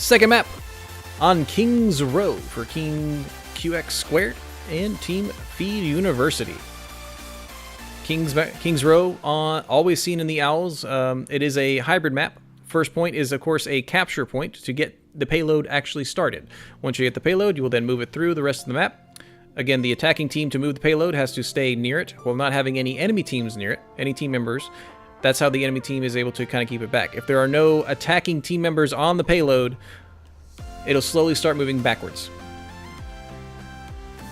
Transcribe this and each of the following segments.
Second map on King's Row for King QX2 and Team Feed University. King's Row, always seen in the Owls. It is a hybrid map. First point is, of course, a capture point to get the payload actually started. Once you get the payload, you will then move it through the rest of the map. Again, the attacking team to move the payload has to stay near it while not having any enemy teams near it, any team members. That's how the enemy team is able to kind of keep it back. If there are no attacking team members on the payload, it'll slowly start moving backwards.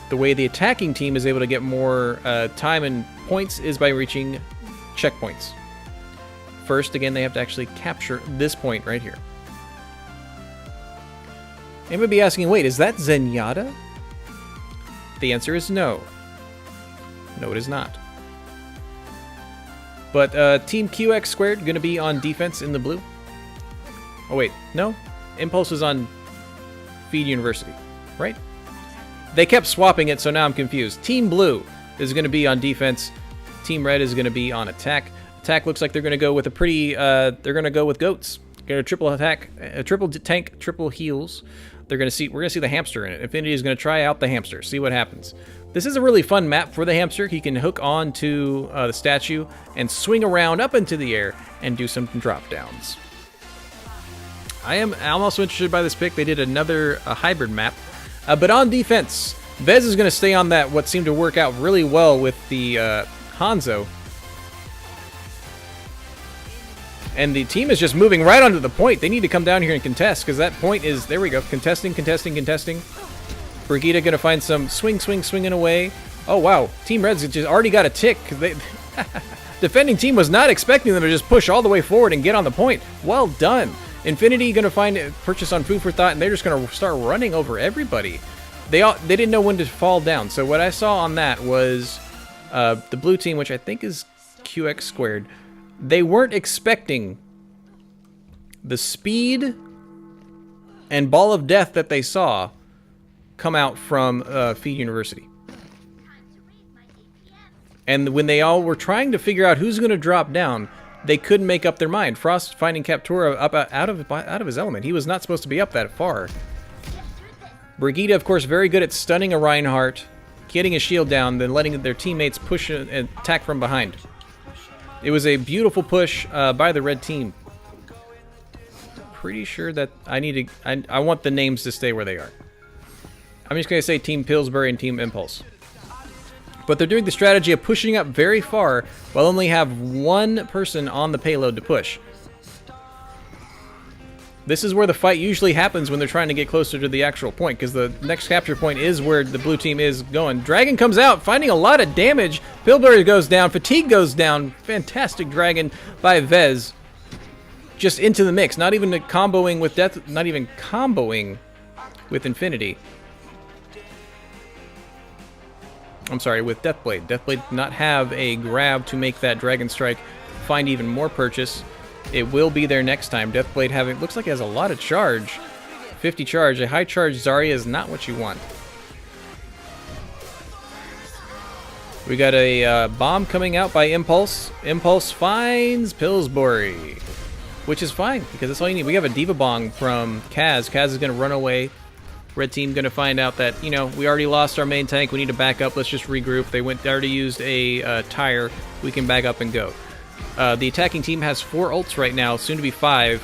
The way the attacking team is able to get more time and points is by reaching checkpoints. First, again, they have to actually capture this point right here. And we'd be asking, wait, is that Zenyatta? The answer is no. No, it is not. But Team QX2 going to be on defense in the blue. Oh, wait, no? Impulse is on Feed University, right? They kept swapping it, so now I'm confused. Team Blue is going to be on defense. Team Red is going to be on attack. Attack looks like they're going to go with a pretty... they're going to go with goats. Going to triple attack, triple tank, triple heals. They're going to see... We're going to see the hamster in it. Infinity is going to try out the hamster, see what happens. This is a really fun map for the hamster. He can hook on to the statue and swing around up into the air and do some drop downs. I'm also interested by this pick. They did another hybrid map. But on defense, Vez is going to stay on that, what seemed to work out really well with the Hanzo. And the team is just moving right onto the point. They need to come down here and contest, because that point is, there we go, contesting. Brigitte going to find some swinging away. Oh, wow. Team Red's just already got a tick. Defending team was not expecting them to just push all the way forward and get on the point. Well done. Infinity going to find a purchase on Food for Thought, and they're just going to start running over everybody. They didn't know when to fall down. So what I saw on that was the blue team, which I think is QX2. They weren't expecting the speed and ball of death that they saw come out from Feed University. And when they all were trying to figure out who's going to drop down, they couldn't make up their mind. Frost finding Captura up out of his element. He was not supposed to be up that far. Brigitte, of course, very good at stunning a Reinhardt, getting his shield down, then letting their teammates push and attack from behind. It was a beautiful push by the red team. Pretty sure that I want the names to stay where they are. I'm just going to say Team Pillsbury and Team Impulse. But they're doing the strategy of pushing up very far while only have one person on the payload to push. This is where the fight usually happens when they're trying to get closer to the actual point, because the next capture point is where the blue team is going. Dragon comes out, finding a lot of damage. Pillsbury goes down. Fatigue goes down. Fantastic Dragon by Vez. Just into the mix. Not even comboing with Death. Not even comboing with Infinity. I'm sorry, with Deathblade. Deathblade did not have a grab to make that Dragon Strike find even more purchase. It will be there next time. Deathblade having, looks like it has a lot of charge. 50 charge. A high charge Zarya is not what you want. We got a bomb coming out by Impulse. Impulse finds Pillsbury, which is fine, because that's all you need. We have a Diva Bong from Kaz. Kaz is going to run away. Red team going to find out that, you know, we already lost our main tank. We need to back up. Let's just regroup. They already used a tire. We can back up and go. The attacking team has 4 ults right now, soon to be 5.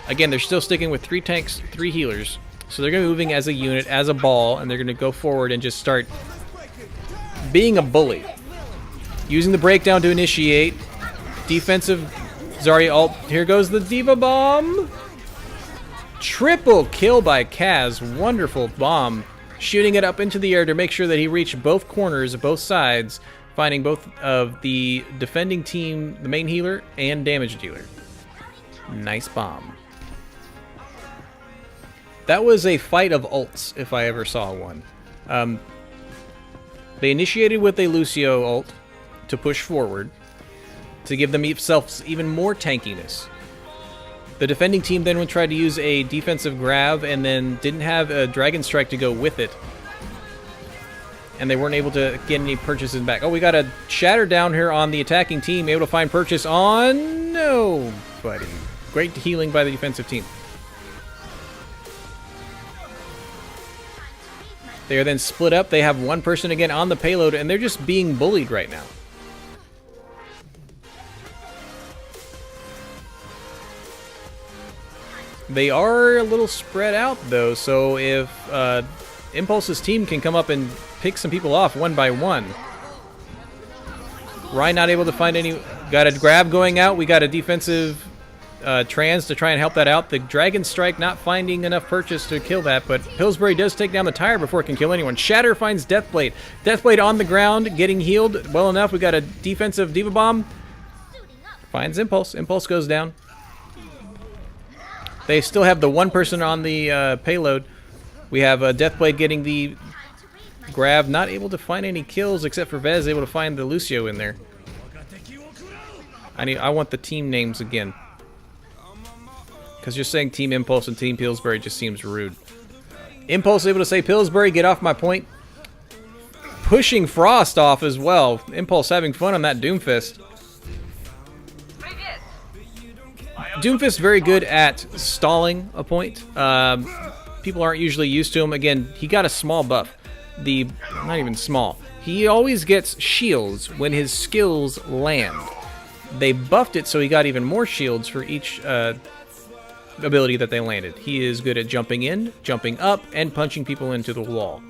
Again, they're still sticking with 3 tanks, 3 healers. So they're going to be moving as a unit, as a ball, and they're going to go forward and just start being a bully. Using the breakdown to initiate. Defensive Zarya ult. Here goes the Diva Bomb. Triple kill by Kaz. Wonderful bomb. Shooting it up into the air to make sure that he reached both corners, both sides, finding both of the defending team, the main healer, and damage dealer. Nice bomb. That was a fight of ults, if I ever saw one. They initiated with a Lucio ult to push forward, to give themselves even more tankiness. The defending team then tried to use a defensive grab and then didn't have a Dragon Strike to go with it. And they weren't able to get any purchases back. Oh, we got a shatter down here on the attacking team, able to find purchase on nobody. Great healing by the defensive team. They are then split up. They have one person again on the payload, and they're just being bullied right now. They are a little spread out, though, so if Impulse's team can come up and pick some people off one by one. Ryan not able to find any... Got a grab going out. We got a defensive trans to try and help that out. The Dragon Strike not finding enough purchase to kill that, but Pillsbury does take down the tire before it can kill anyone. Shatter finds Deathblade. Deathblade on the ground, getting healed well enough. We got a defensive Diva Bomb. Finds Impulse. Impulse goes down. They still have the one person on the payload. We have Deathblade getting the grab, not able to find any kills except for Vez able to find the Lucio in there. I want the team names again, because just saying Team Impulse and Team Pillsbury just seems rude. Impulse able to say, Pillsbury, get off my point. Pushing Frost off as well. Impulse having fun on that Doomfist. Doomfist very good at stalling a point. People aren't usually used to him. Again, he got a small buff. Not even small. He always gets shields when his skills land. They buffed it so he got even more shields for each ability that they landed. He is good at jumping in, jumping up, and punching people into the wall.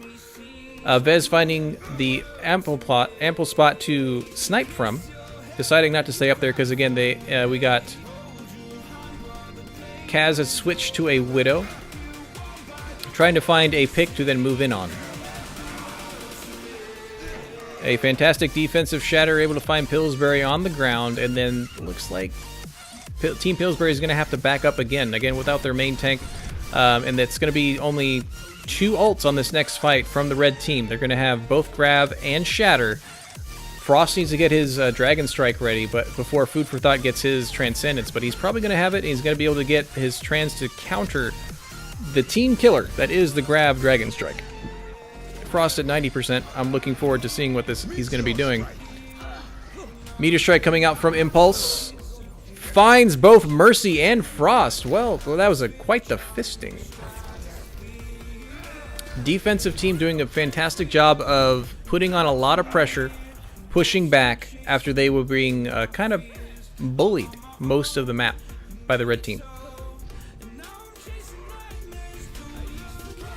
Vez finding the ample spot to snipe from, deciding not to stay up there because again we got Kaz has switched to a Widow, trying to find a pick to then move in on. A fantastic defensive Shatter able to find Pillsbury on the ground, and then looks like Team Pillsbury is going to have to back up again without their main tank, and it's going to be only 2 ults on this next fight from the red team. They're going to have both Grab and Shatter. Frost needs to get his Dragon Strike ready, but before Food for Thought gets his Transcendence, but he's probably going to have it, and he's going to be able to get his Trans to counter the team killer that is the Grab Dragon Strike. Frost at 90%. I'm looking forward to seeing what he's going to be doing. Meteor Strike coming out from Impulse. Finds both Mercy and Frost. Well, that was quite the fisting. Defensive team doing a fantastic job of putting on a lot of pressure, pushing back after they were being kind of bullied most of the map by the red team.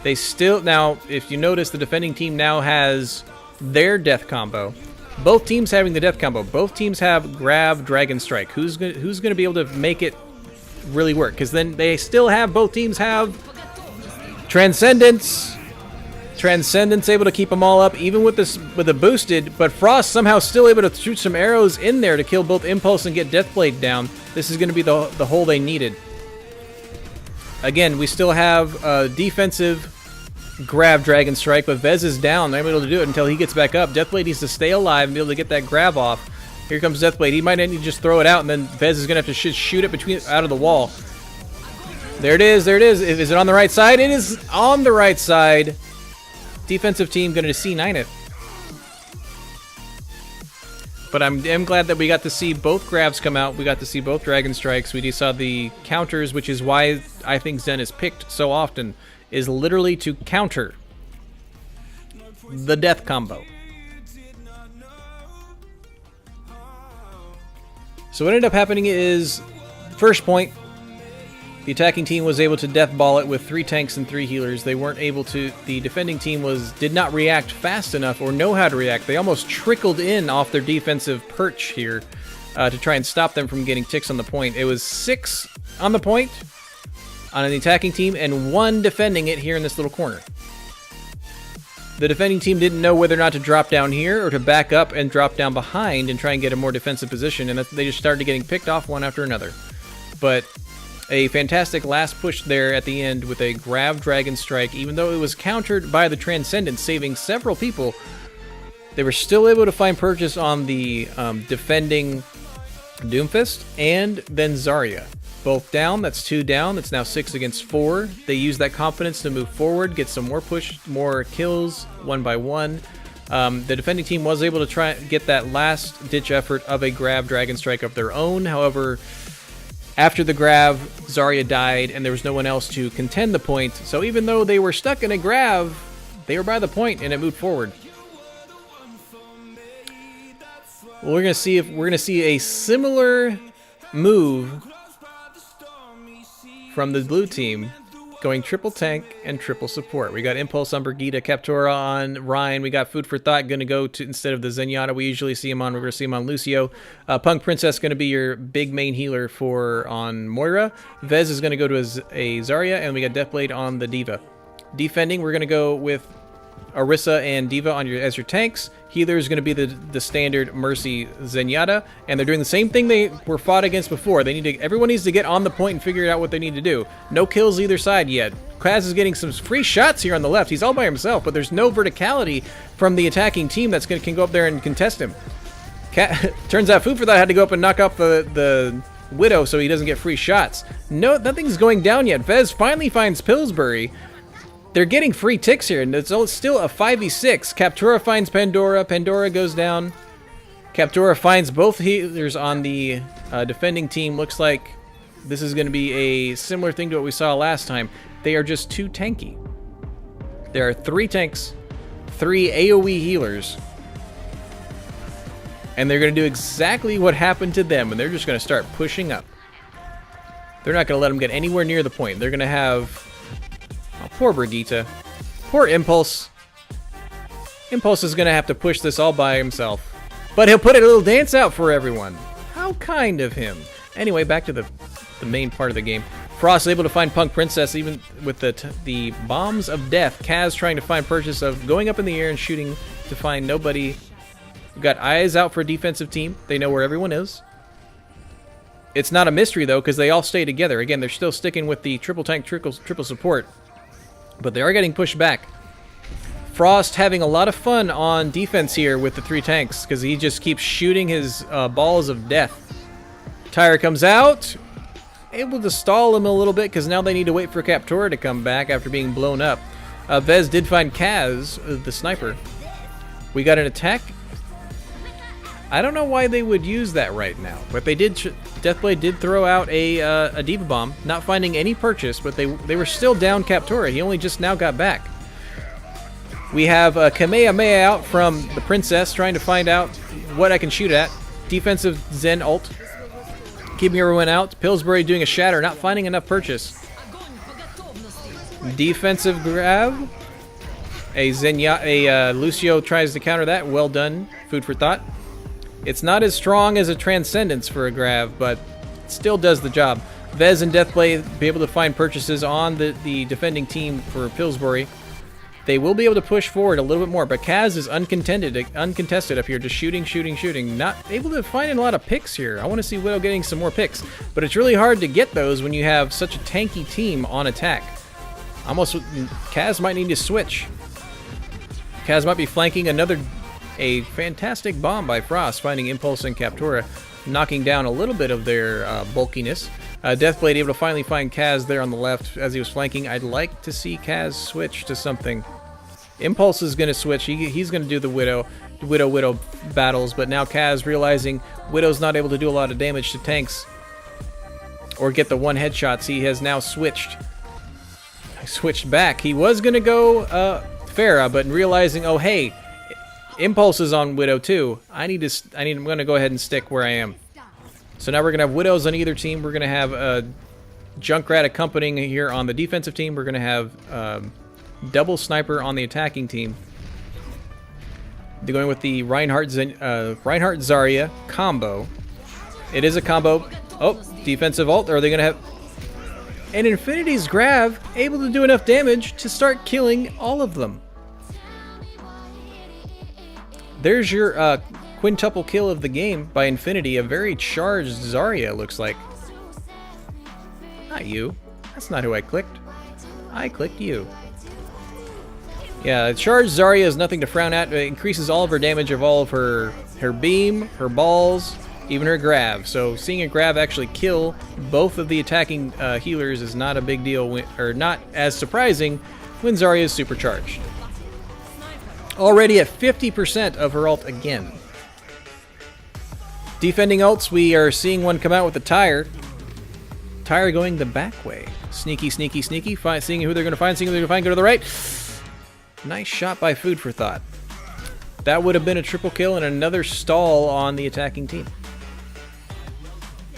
They still, now, if you notice, the defending team now has their death combo. Both teams having the death combo. Both teams have Grab, Dragon Strike. Who's going to be able to make it really work? Because then they still have, both teams have Transcendence. Transcendence able to keep them all up, even with the boosted, but Frost somehow still able to shoot some arrows in there to kill both Impulse and get Deathblade down. This is going to be the hole they needed. Again, we still have defensive Grab Dragon Strike, but Vez is down. They're able to do it until he gets back up. Deathblade needs to stay alive and be able to get that grab off. Here comes Deathblade. He might need to just throw it out, and then Vez is going to have to shoot it out of the wall. There it is. There it is. Is it on the right side? It is on the right side. Defensive team going to C9 it. But I'm glad that we got to see both grabs come out. We got to see both Dragon Strikes. We just saw the counters, which is why I think Zen is picked so often, is literally to counter the death combo. So what ended up happening is, first point, the attacking team was able to death ball it with 3 tanks and 3 healers. They weren't able to, the defending team did not react fast enough or know how to react. They almost trickled in off their defensive perch here to try and stop them from getting ticks on the point. It was 6 on the point on the attacking team and 1 defending it here in this little corner. The defending team didn't know whether or not to drop down here or to back up and drop down behind and try and get a more defensive position, and they just started getting picked off one after another. But a fantastic last push there at the end with a Grab Dragon Strike. Even though it was countered by the Transcendence, saving several people, they were still able to find purchase on the defending Doomfist and then Zarya. Both down, that's 2 down, that's now 6 against 4. They use that confidence to move forward, get some more push, more kills, 1 by 1. The defending team was able to try and get that last ditch effort of a Grab Dragon Strike of their own. However, after the grab, Zarya died, and there was no one else to contend the point. So even though they were stuck in a grab, They were by the point, and it moved forward. Well, we're gonna see a similar move from the blue team, going triple tank and triple support. We got Impulse on Brigitte, Captura on Ryan. We got Food for Thought going to go to, instead of the Zenyatta we usually see him on, we're going to see him on Lucio. Punk Princess going to be your big main healer for on Moira. Vez is going to go to a Zarya, and we got Deathblade on the Diva. Defending, we're going to go with Orisa and Diva on as your tanks. Healer is going to be the standard Mercy Zenyatta, and they're doing the same thing they were fought against before. Everyone needs to get on the point and figure out what they need to do. No kills either side yet. Kaz is getting some free shots here on the left. He's all by himself, but there's no verticality from the attacking team that's can go up there and contest him. Turns out Food for Thought had to go up and knock off the Widow so he doesn't get free shots. No, nothing's going down yet. Vez finally finds Pillsbury. They're getting free ticks here, and it's still a 5v6. Captura finds Pandora. Pandora goes down. Captura finds both healers on the defending team. Looks like this is going to be a similar thing to what we saw last time. They are just too tanky. There are 3 tanks, 3 AoE healers, and they're going to do exactly what happened to them, and they're just going to start pushing up. They're not going to let them get anywhere near the point. They're going to have... Poor Brigitte. Poor Impulse. Impulse is going to have to push this all by himself. But he'll put a little dance out for everyone. How kind of him. Anyway, back to the main part of the game. Frost is able to find Punk Princess even with the bombs of death. Kaz trying to find purchase of going up in the air and shooting to find nobody. We've got eyes out for a defensive team. They know where everyone is. It's not a mystery, though, because they all stay together. Again, they're still sticking with the triple tank, triple support. But they are getting pushed back. Frost having a lot of fun on defense here with the 3 tanks because he just keeps shooting his balls of death. Tyre comes out, able to stall him a little bit because now they need to wait for Captura to come back after being blown up. Vez did find Kaz, the sniper. We got an attack. I don't know why they would use that right now, but they did. Deathblade did throw out a Diva Bomb, not finding any purchase, but they were still down Captura. He only just now got back. We have a Kamehameha out from the Princess, trying to find out what I can shoot at. Defensive Zen ult, keeping everyone out. Pillsbury doing a shatter, not finding enough purchase. Defensive grab. A Lucio tries to counter that. Well done. Food for thought. It's not as strong as a Transcendence for a grab, but it still does the job. Vez and Deathblade be able to find purchases on the defending team for Pillsbury. They will be able to push forward a little bit more, but Kaz is uncontested up here, just shooting. Not able to find a lot of picks here. I want to see Widow getting some more picks, but it's really hard to get those when you have such a tanky team on attack. Kaz might need to switch. Kaz might be flanking a fantastic bomb by Frost, finding Impulse and Captura, knocking down a little bit of their bulkiness. Deathblade able to finally find Kaz there on the left as he was flanking. I'd like to see Kaz switch to something. Impulse is going to switch. He's going to do the Widow battles, but now Kaz realizing Widow's not able to do a lot of damage to tanks or get the one headshots. He has now switched back. He was going to go Pharah, but realizing, oh hey, Impulse is on Widow too. I'm going to go ahead and stick where I am. So now we're going to have Widows on either team. We're going to have Junkrat accompanying here on the defensive team. We're going to have double sniper on the attacking team. They're going with the Reinhardt Zarya combo. It is a combo. Oh, defensive ult. Or are they going to have... And Infinity's grab able to do enough damage to start killing all of them. There's your quintuple kill of the game by Infinity. A very charged Zarya, looks like. Not you. That's not who I clicked. I clicked you. Yeah, charged Zarya is nothing to frown at. It increases all of her damage of all of her beam, her balls, even her grab. So seeing a grab actually kill both of the attacking healers is not a big deal, or not as surprising when Zarya is supercharged. Already at 50% of her ult again. Defending ults, we are seeing one come out with a Tyre. Tyre going the back way. Sneaky. Seeing who they're going to find, go to the right. Nice shot by Food for Thought. That would have been a triple kill and another stall on the attacking team.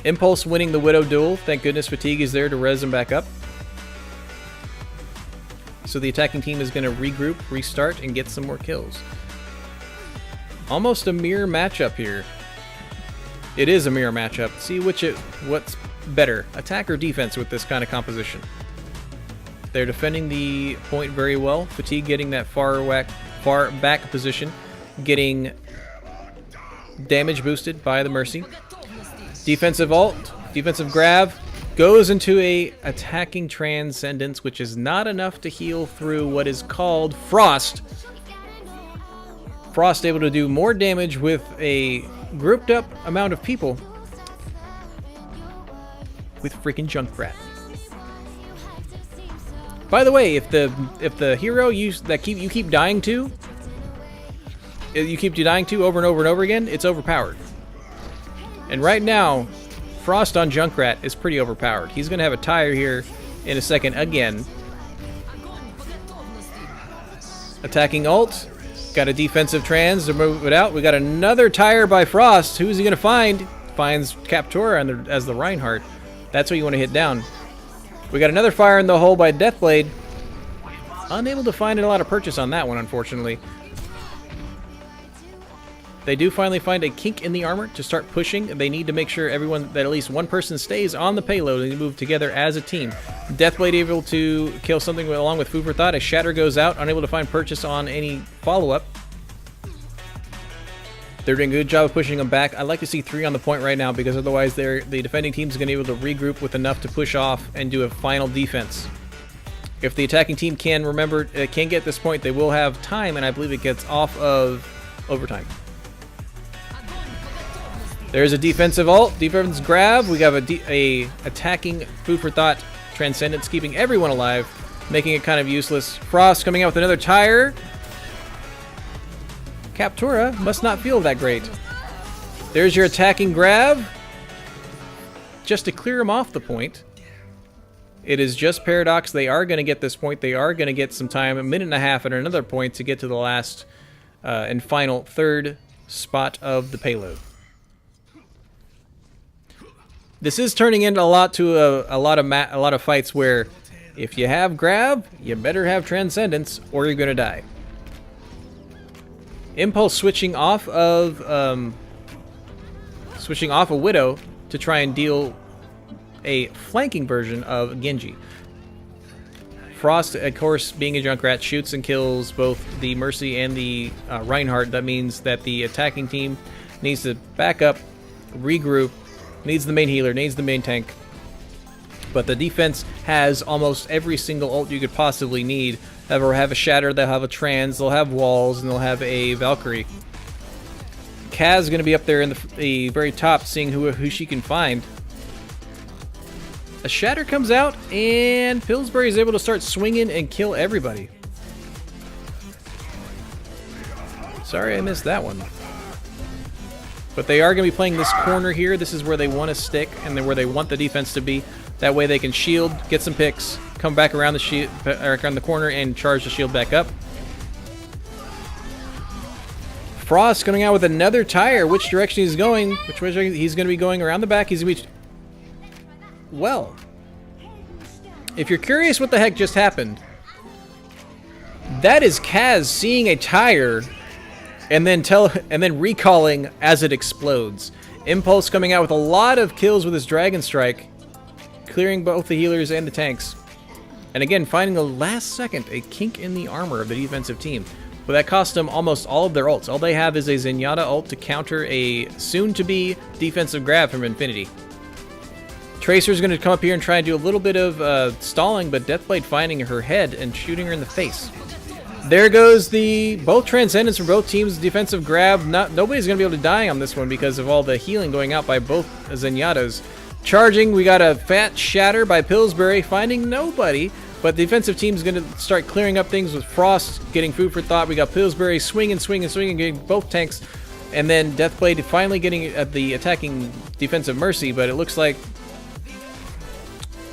Impulse winning the Widow duel. Thank goodness Fatigue is there to res him back up. So the attacking team is going to regroup, restart, and get some more kills. Almost a mirror matchup here. It is a mirror matchup. See what's better, attack or defense with this kind of composition. They're defending the point very well. Fatigue getting that far back position, getting damage boosted by the Mercy. Defensive ult, defensive grab, goes into a attacking transcendence, which is not enough to heal through what is called Frost. Frost able to do more damage with a grouped up amount of people with freaking Junkrat. By the way, if the hero you keep dying to over and over and over again, it's overpowered. And right now, Frost on Junkrat is pretty overpowered. He's going to have a tire here in a second again. Attacking ult. Got a defensive trans to move it out. We got another tire by Frost. Who's he going to find? Finds Captura as the Reinhardt. That's what you want to hit down. We got another fire in the hole by Deathblade. Unable to find a lot of purchase on that one, unfortunately. They do finally find a kink in the armor to start pushing. They need to make sure that at least one person stays on the payload and move together as a team. Deathblade able to kill something along with Food for Thought. A Shatter goes out, unable to find purchase on any follow-up. They're doing a good job of pushing them back. I'd like to see 3 on the point right now because otherwise the defending team is going to be able to regroup with enough to push off and do a final defense. If the attacking team can get this point, they will have time, and I believe it gets off of overtime. There's a defensive ult, defense grab. We have a attacking Food for Thought Transcendence, keeping everyone alive, making it kind of useless. Frost coming out with another tire. Captura must not feel that great. There's your attacking grab. Just to clear him off the point. It is just Paradox. They are going to get this point. They are going to get some time, a minute and a half and another point to get to the last and final third spot of the payload. This is turning into a lot of fights where if you have grab, you better have transcendence or you're going to die. Impulse switching off of a Widow to try and deal a flanking version of Genji. Frost, of course, being a Junkrat, shoots and kills both the Mercy and the Reinhardt. That means that the attacking team needs to back up, regroup, needs the main healer, needs the main tank. But the defense has almost every single ult you could possibly need. They'll have a Shatter, they'll have a Trans, they'll have Walls, and they'll have a Valkyrie. Kaz is going to be up there in the very top, seeing who she can find. A Shatter comes out, and Pillsbury is able to start swinging and kill everybody. Sorry I missed that one. But they are going to be playing this corner here. This is where they want to stick and where they want the defense to be. That way they can shield, get some picks, come back around the corner and charge the shield back up. Frost coming out with another tire. Which direction he's going? Which way he's going to be going? Around the back. He's going to be... Well, if you're curious what the heck just happened, that is Kaz seeing a tire and then recalling as it explodes. Impulse coming out with a lot of kills with his Dragon Strike, clearing both the healers and the tanks. And again, finding the last second a kink in the armor of the defensive team. But that cost them almost all of their ults. All they have is a Zenyatta ult to counter a soon-to-be defensive grab from Infinity. Tracer's going to come up here and try and do a little bit of stalling, but Deathblade finding her head and shooting her in the face. There goes both Transcendence from both teams. Defensive grab. Nobody's going to be able to die on this one because of all the healing going out by both Zenyatas. Charging, we got a fat Shatter by Pillsbury, finding nobody. But the defensive team's going to start clearing up things with Frost getting Food for Thought. We got Pillsbury swinging, getting both tanks. And then Deathblade finally getting at the attacking defensive Mercy. But it looks like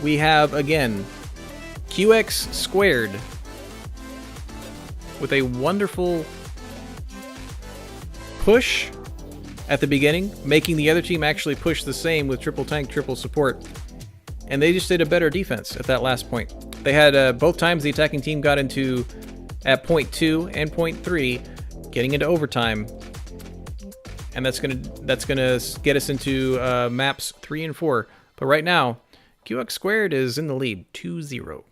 we have, again, QX2 with a wonderful push at the beginning, making the other team actually push the same with triple tank, triple support. And they just did a better defense at that last point. They had both times the attacking team got into at point 2 and point 3, getting into overtime. And that's gonna get us into maps 3 and 4. But right now, QX2 is in the lead, 2-0.